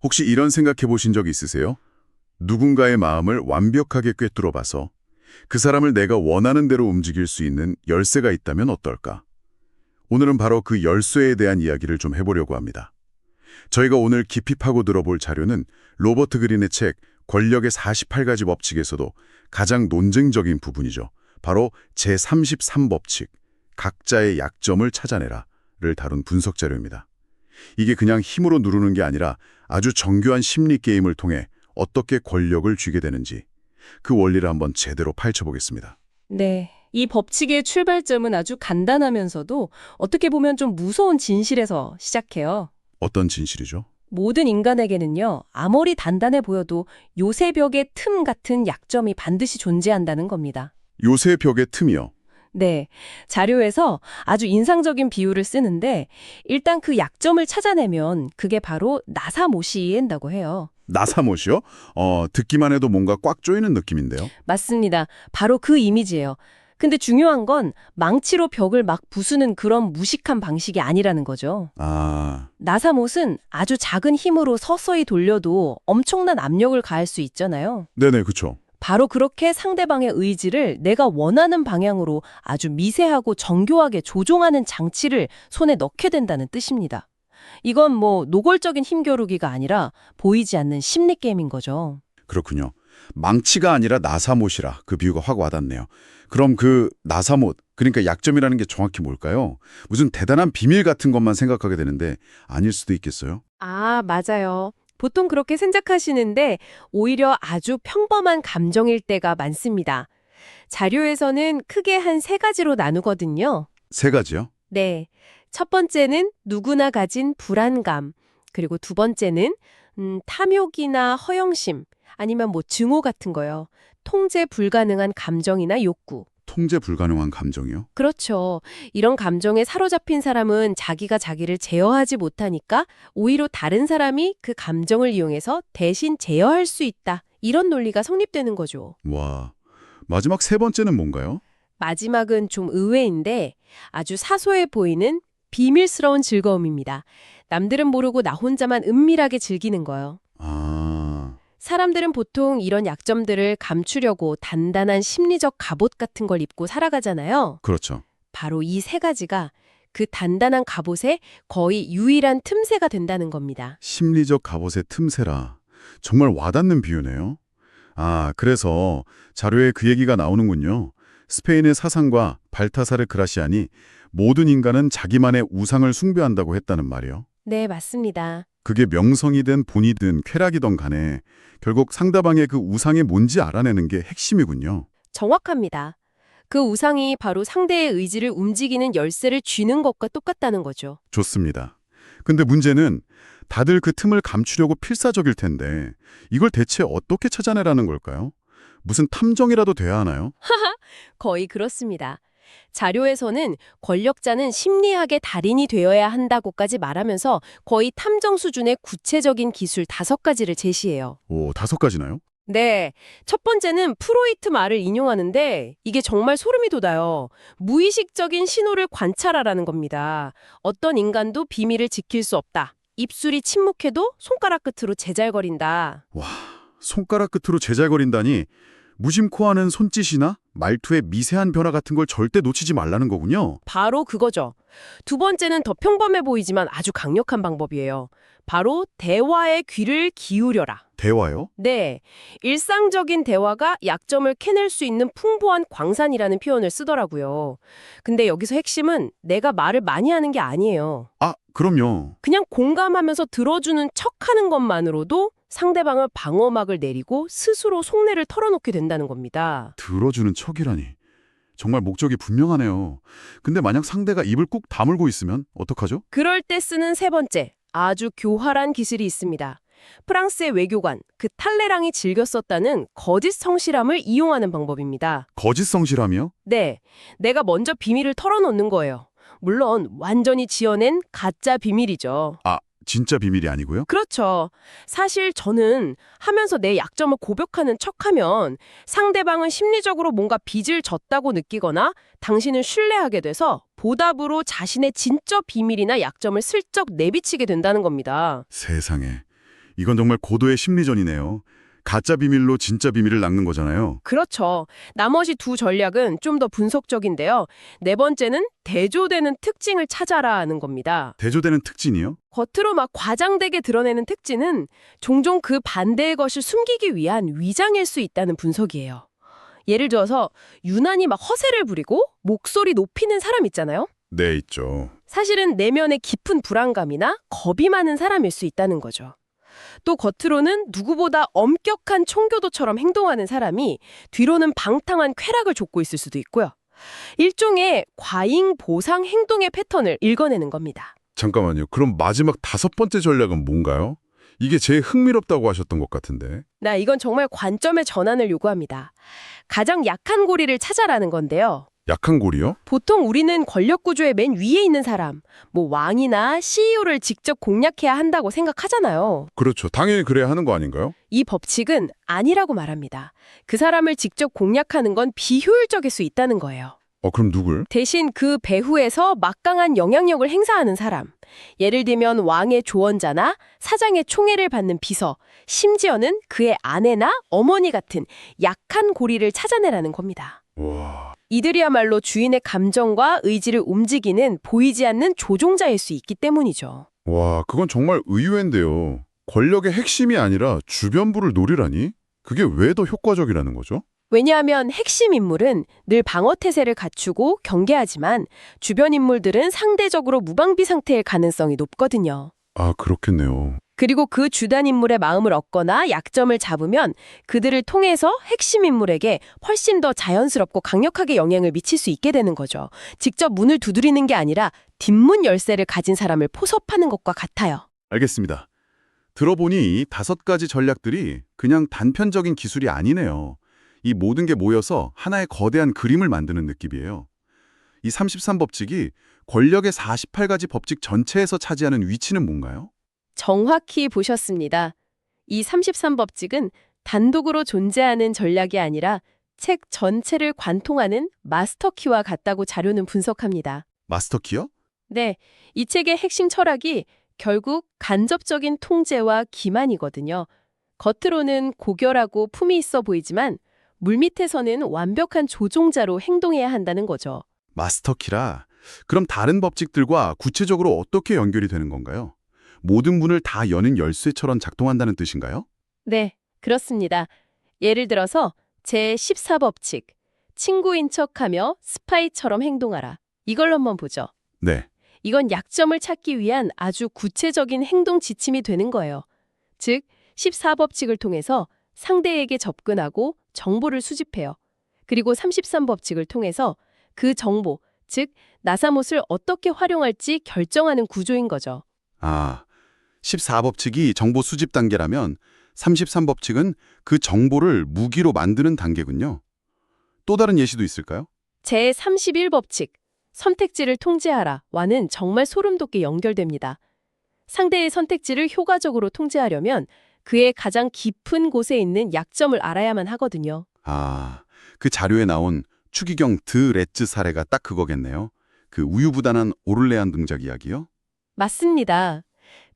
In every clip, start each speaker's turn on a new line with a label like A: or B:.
A: 혹시 이런 생각해 보신 적 있으세요? 누군가의 마음을 완벽하게 꿰뚫어 봐서 그 사람을 내가 원하는 대로 움직일 수 있는 열쇠가 있다면 어떨까? 오늘은 바로 그 열쇠에 대한 이야기를 좀 해보려고 합니다. 저희가 오늘 깊이 파고 들어볼 자료는 로버트 그린의 책 권력의 48가지 법칙에서도 가장 논쟁적인 부분이죠. 바로 제33법칙, 각자의 약점을 찾아내라를 다룬 분석 자료입니다. 이게 그냥 힘으로 누르는 게 아니라 아주 정교한 심리 게임을 통해 어떻게 권력을 쥐게 되는지 그 원리를 한번 제대로 파헤쳐보겠습니다.
B: 네. 이 법칙의 출발점은 아주 간단하면서도 어떻게 보면 좀 무서운 진실에서 시작해요.
A: 어떤 진실이죠?
B: 모든 인간에게는요, 아무리 단단해 보여도 요새벽의 틈 같은 약점이 반드시 존재한다는 겁니다.
A: 요새 벽의 틈이요.
B: 네. 자료에서 아주 인상적인 비유를 쓰는데, 일단 그 약점을 찾아내면 그게 바로 나사모시인다고 해요.
A: 나사못이요? 듣기만 해도 뭔가 꽉 조이는 느낌인데요.
B: 맞습니다. 바로 그 이미지예요. 근데 중요한 건 망치로 벽을 막 부수는 그런 무식한 방식이 아니라는 거죠.
A: 아,
B: 나사못은 아주 작은 힘으로 서서히 돌려도 엄청난 압력을 가할 수 있잖아요.
A: 네네, 그쵸.
B: 바로 그렇게 상대방의 의지를 내가 원하는 방향으로 아주 미세하고 정교하게 조종하는 장치를 손에 넣게 된다는 뜻입니다. 이건 뭐 노골적인 힘겨루기가 아니라 보이지 않는 심리 게임인 거죠.
A: 그렇군요. 망치가 아니라 나사못이라 그 비유가 확 와닿네요. 그럼 그 나사못, 그러니까 약점이라는 게 정확히 뭘까요? 무슨 대단한 비밀 같은 것만 생각하게 되는데 아닐 수도 있겠어요?
B: 아, 맞아요. 보통 그렇게 생각하시는데 오히려 아주 평범한 감정일 때가 많습니다. 자료에서는 크게 한 세 가지로 나누거든요.
A: 세 가지요?
B: 네. 첫 번째는 누구나 가진 불안감. 그리고 두 번째는 탐욕이나 허영심, 아니면 뭐 증오 같은 거요. 통제 불가능한 감정이나 욕구.
A: 통제 불가능한 감정이요?
B: 그렇죠. 이런 감정에 사로잡힌 사람은 자기가 자기를 제어하지 못하니까 오히려 다른 사람이 그 감정을 이용해서 대신 제어할 수 있다. 이런 논리가 성립되는 거죠.
A: 와, 마지막 세 번째는 뭔가요?
B: 마지막은 좀 의외인데 아주 사소해 보이는 비밀스러운 즐거움입니다. 남들은 모르고 나 혼자만 은밀하게 즐기는 거요.
A: 아,
B: 사람들은 보통 이런 약점들을 감추려고 단단한 심리적 갑옷 같은 걸 입고 살아가잖아요.
A: 그렇죠.
B: 바로 이 세 가지가 그 단단한 갑옷의 거의 유일한 틈새가 된다는 겁니다.
A: 심리적 갑옷의 틈새라. 정말 와닿는 비유네요. 아, 그래서 자료에 그 얘기가 나오는군요. 스페인의 사상가 발타사르 그라시안이 모든 인간은 자기만의 우상을 숭배한다고 했다는 말이요.
B: 네, 맞습니다.
A: 그게 명성이든 본이든 쾌락이든 간에 결국 상대방의 그 우상이 뭔지 알아내는 게 핵심이군요.
B: 정확합니다. 그 우상이 바로 상대의 의지를 움직이는 열쇠를 쥐는 것과 똑같다는 거죠.
A: 좋습니다. 근데 문제는 다들 그 틈을 감추려고 필사적일 텐데 이걸 대체 어떻게 찾아내라는 걸까요? 무슨 탐정이라도 돼야 하나요?
B: 거의 그렇습니다. 자료에서는 권력자는 심리학의 달인이 되어야 한다고까지 말하면서 거의 탐정 수준의 구체적인 기술 5가지를 제시해요.
A: 오, 5가지나요?
B: 네. 첫 번째는 프로이트 말을 인용하는데 이게 정말 소름이 돋아요. 무의식적인 신호를 관찰하라는 겁니다. 어떤 인간도 비밀을 지킬 수 없다. 입술이 침묵해도 손가락 끝으로 제잘거린다.
A: 와, 손가락 끝으로 제잘거린다니 무심코 하는 손짓이나 말투의 미세한 변화 같은 걸 절대 놓치지 말라는 거군요.
B: 바로 그거죠. 두 번째는 더 평범해 보이지만 아주 강력한 방법이에요. 바로 대화에 귀를 기울여라.
A: 대화요?
B: 네, 일상적인 대화가 약점을 캐낼 수 있는 풍부한 광산이라는 표현을 쓰더라고요. 근데 여기서 핵심은 내가 말을 많이 하는 게 아니에요.
A: 아, 그럼요.
B: 그냥 공감하면서 들어주는 척하는 것만으로도 상대방을 방어막을 내리고 스스로 속내를 털어놓게 된다는 겁니다.
A: 들어주는 척이라니. 정말 목적이 분명하네요. 근데 만약 상대가 입을 꾹 다물고 있으면 어떡하죠?
B: 그럴 때 쓰는 세 번째, 아주 교활한 기술이 있습니다. 프랑스의 외교관, 그 탈레랑이 즐겨 썼다는 거짓 성실함을 이용하는 방법입니다.
A: 거짓 성실함이요?
B: 네, 내가 먼저 비밀을 털어놓는 거예요. 물론 완전히 지어낸 가짜 비밀이죠.
A: 아, 진짜 비밀이 아니고요?
B: 그렇죠. 사실 저는 하면서 내 약점을 고백하는 척하면 상대방은 심리적으로 뭔가 빚을 졌다고 느끼거나 당신을 신뢰하게 돼서 보답으로 자신의 진짜 비밀이나 약점을 슬쩍 내비치게 된다는 겁니다.
A: 세상에. 이건 정말 고도의 심리전이네요. 가짜 비밀로 진짜 비밀을 낚는 거잖아요.
B: 그렇죠. 나머지 두 전략은 좀 더 분석적인데요. 네 번째는 대조되는 특징을 찾아라는 겁니다.
A: 대조되는 특징이요?
B: 겉으로 막 과장되게 드러내는 특징은 종종 그 반대의 것을 숨기기 위한 위장일 수 있다는 분석이에요. 예를 들어서 유난히 막 허세를 부리고 목소리 높이는 사람 있잖아요.
A: 네, 있죠.
B: 사실은 내면에 깊은 불안감이나 겁이 많은 사람일 수 있다는 거죠. 또 겉으로는 누구보다 엄격한 청교도처럼 행동하는 사람이 뒤로는 방탕한 쾌락을 좇고 있을 수도 있고요. 일종의 과잉 보상 행동의 패턴을 읽어내는 겁니다.
A: 잠깐만요. 그럼 마지막 5번째 전략은 뭔가요? 이게 제일 흥미롭다고 하셨던 것 같은데.
B: 이건 정말 관점의 전환을 요구합니다. 가장 약한 고리를 찾아라는 건데요.
A: 약한 고리요?
B: 보통 우리는 권력 구조의 맨 위에 있는 사람, 뭐 왕이나 CEO를 직접 공략해야 한다고 생각하잖아요.
A: 그렇죠. 당연히 그래야 하는 거 아닌가요?
B: 이 법칙은 아니라고 말합니다. 그 사람을 직접 공략하는 건 비효율적일 수 있다는 거예요.
A: 그럼 누굴?
B: 대신 그 배후에서 막강한 영향력을 행사하는 사람, 예를 들면 왕의 조언자나 사장의 총애를 받는 비서, 심지어는 그의 아내나 어머니 같은 약한 고리를 찾아내라는 겁니다.
A: 와,
B: 이들이야말로 주인의 감정과 의지를 움직이는 보이지 않는 조종자일 수 있기 때문이죠.
A: 그건 정말 의외인데요. 권력의 핵심이 아니라 주변부를 노리라니? 그게 왜 더 효과적이라는 거죠?
B: 왜냐하면 핵심 인물은 늘 방어태세를 갖추고 경계하지만 주변 인물들은 상대적으로 무방비 상태일 가능성이 높거든요.
A: 아, 그렇겠네요.
B: 그리고 그 주단 인물의 마음을 얻거나 약점을 잡으면 그들을 통해서 핵심 인물에게 훨씬 더 자연스럽고 강력하게 영향을 미칠 수 있게 되는 거죠. 직접 문을 두드리는 게 아니라 뒷문 열쇠를 가진 사람을 포섭하는 것과 같아요.
A: 알겠습니다. 들어보니 이 5가지 전략들이 그냥 단편적인 기술이 아니네요. 이 모든 게 모여서 하나의 거대한 그림을 만드는 느낌이에요. 이 33법칙이 권력의 48가지 법칙 전체에서 차지하는 위치는 뭔가요?
B: 정확히 보셨습니다. 이 33법칙은 단독으로 존재하는 전략이 아니라 책 전체를 관통하는 마스터키와 같다고 자료는 분석합니다.
A: 마스터키요?
B: 네, 이 책의 핵심 철학이 결국 간접적인 통제와 기만이거든요. 겉으로는 고결하고 품위 있어 보이지만 물밑에서는 완벽한 조종자로 행동해야 한다는 거죠.
A: 마스터키라. 그럼 다른 법칙들과 구체적으로 어떻게 연결이 되는 건가요? 모든 문을 다 여는 열쇠처럼 작동한다는 뜻인가요?
B: 네, 그렇습니다. 예를 들어서 제14법칙, 친구인 척하며 스파이처럼 행동하라. 이걸 한번 보죠.
A: 네.
B: 이건 약점을 찾기 위한 아주 구체적인 행동 지침이 되는 거예요. 즉, 14법칙을 통해서 상대에게 접근하고 정보를 수집해요. 그리고 33법칙을 통해서 그 정보, 즉 나사못을 어떻게 활용할지 결정하는 구조인 거죠.
A: 아, 14법칙이 정보 수집 단계라면 33법칙은 그 정보를 무기로 만드는 단계군요. 또 다른 예시도 있을까요?
B: 제31법칙, 선택지를 통제하라와는 정말 소름 돋게 연결됩니다. 상대의 선택지를 효과적으로 통제하려면 그의 가장 깊은 곳에 있는 약점을 알아야만 하거든요.
A: 아, 그 자료에 나온 추기경 드레츠 사례가 딱 그거겠네요. 그 우유부단한 오를레안 등작 이야기요?
B: 맞습니다.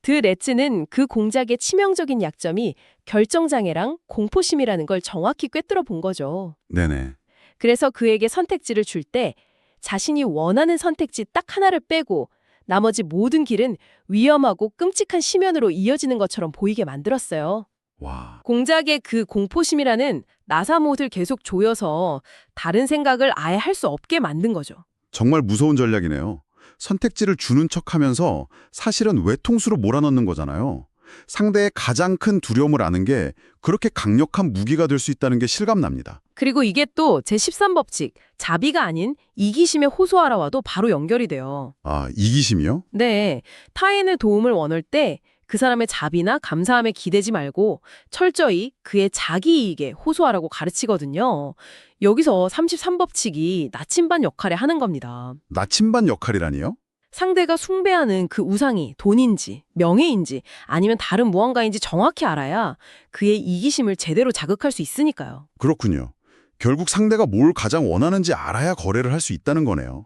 B: 드레츠는 그 공작의 치명적인 약점이 결정장애랑 공포심이라는 걸 정확히 꿰뚫어 본 거죠.
A: 네네.
B: 그래서 그에게 선택지를 줄 때 자신이 원하는 선택지 딱 하나를 빼고 나머지 모든 길은 위험하고 끔찍한 심연으로 이어지는 것처럼 보이게 만들었어요.
A: 와,
B: 공작의 그 공포심이라는 나사못을 계속 조여서 다른 생각을 아예 할 수 없게 만든 거죠.
A: 정말 무서운 전략이네요. 선택지를 주는 척하면서 사실은 외통수로 몰아넣는 거잖아요. 상대의 가장 큰 두려움을 아는 게 그렇게 강력한 무기가 될 수 있다는 게 실감납니다.
B: 그리고 이게 또 제13법칙, 자비가 아닌 이기심에 호소하라와도 바로 연결이 돼요.
A: 아, 이기심이요?
B: 네, 타인의 도움을 원할 때 그 사람의 자비나 감사함에 기대지 말고 철저히 그의 자기 이익에 호소하라고 가르치거든요. 여기서 33법칙이 나침반 역할을 하는 겁니다.
A: 나침반 역할이라니요?
B: 상대가 숭배하는 그 우상이 돈인지 명예인지 아니면 다른 무언가인지 정확히 알아야 그의 이기심을 제대로 자극할 수 있으니까요.
A: 그렇군요. 결국 상대가 뭘 가장 원하는지 알아야 거래를 할 수 있다는 거네요.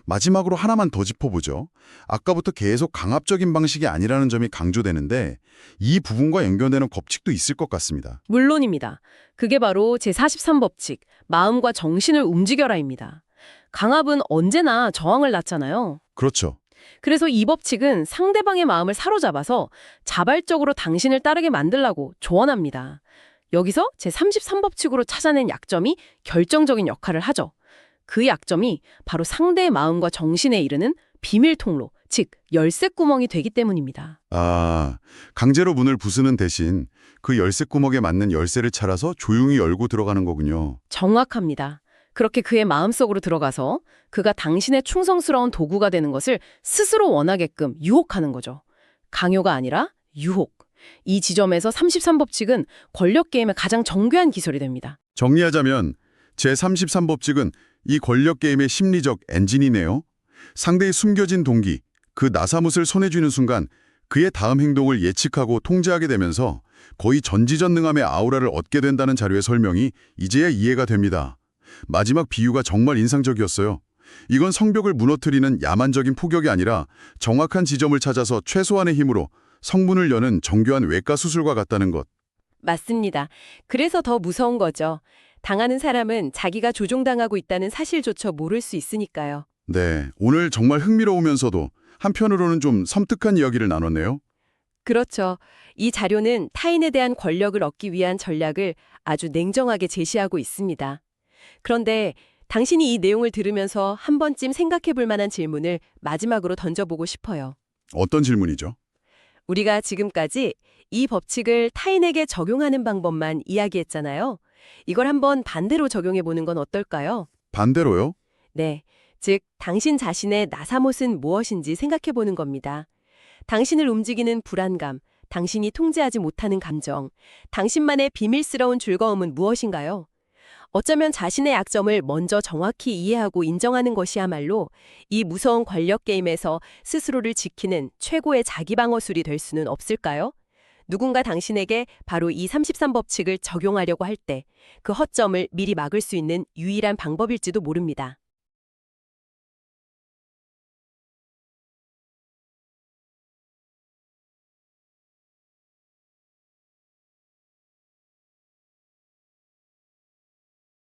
A: 마지막으로 하나만 더 짚어보죠. 아까부터 계속 강압적인 방식이 아니라는 점이 강조되는데 이 부분과 연결되는 법칙도 있을 것 같습니다.
B: 물론입니다. 그게 바로 제43법칙, 마음과 정신을 움직여라입니다. 강압은 언제나 저항을 낳잖아요.
A: 그렇죠.
B: 그래서 이 법칙은 상대방의 마음을 사로잡아서 자발적으로 당신을 따르게 만들라고 조언합니다. 여기서 제33법칙으로 찾아낸 약점이 결정적인 역할을 하죠. 그 약점이 바로 상대의 마음과 정신에 이르는 비밀 통로, 즉 열쇠구멍이 되기 때문입니다.
A: 아, 강제로 문을 부수는 대신 그 열쇠 구멍에 맞는 열쇠를 찾아서 조용히 열고 들어가는 거군요.
B: 정확합니다. 그렇게 그의 마음속으로 들어가서 그가 당신의 충성스러운 도구가 되는 것을 스스로 원하게끔 유혹하는 거죠. 강요가 아니라 유혹. 이 지점에서 33법칙은 권력 게임의 가장 정교한 기술이 됩니다.
A: 정리하자면 제33법칙은 이 권력 게임의 심리적 엔진이네요. 상대의 숨겨진 동기, 그 나사못을 손에 쥐는 순간 그의 다음 행동을 예측하고 통제하게 되면서 거의 전지전능함의 아우라를 얻게 된다는 자료의 설명이 이제야 이해가 됩니다. 마지막 비유가 정말 인상적이었어요. 이건 성벽을 무너뜨리는 야만적인 포격이 아니라 정확한 지점을 찾아서 최소한의 힘으로 성문을 여는 정교한 외과 수술과 같다는 것.
B: 맞습니다. 그래서 더 무서운 거죠. 당하는 사람은 자기가 조종당하고 있다는 사실조차 모를 수 있으니까요.
A: 네, 오늘 정말 흥미로우면서도 한편으로는 좀 섬뜩한 이야기를 나눴네요.
B: 그렇죠. 이 자료는 타인에 대한 권력을 얻기 위한 전략을 아주 냉정하게 제시하고 있습니다. 그런데 당신이 이 내용을 들으면서 한 번쯤 생각해 볼 만한 질문을 마지막으로 던져보고 싶어요.
A: 어떤 질문이죠?
B: 우리가 지금까지 이 법칙을 타인에게 적용하는 방법만 이야기했잖아요. 이걸 한번 반대로 적용해 보는 건 어떨까요?
A: 반대로요?
B: 네, 즉 당신 자신의 나사못은 무엇인지 생각해 보는 겁니다. 당신을 움직이는 불안감, 당신이 통제하지 못하는 감정, 당신만의 비밀스러운 즐거움은 무엇인가요? 어쩌면 자신의 약점을 먼저 정확히 이해하고 인정하는 것이야말로 이 무서운 권력 게임에서 스스로를 지키는 최고의 자기방어술이 될 수는 없을까요? 누군가 당신에게 바로 이 33법칙을 적용하려고 할 때 그 허점을 미리 막을 수 있는 유일한 방법일지도 모릅니다.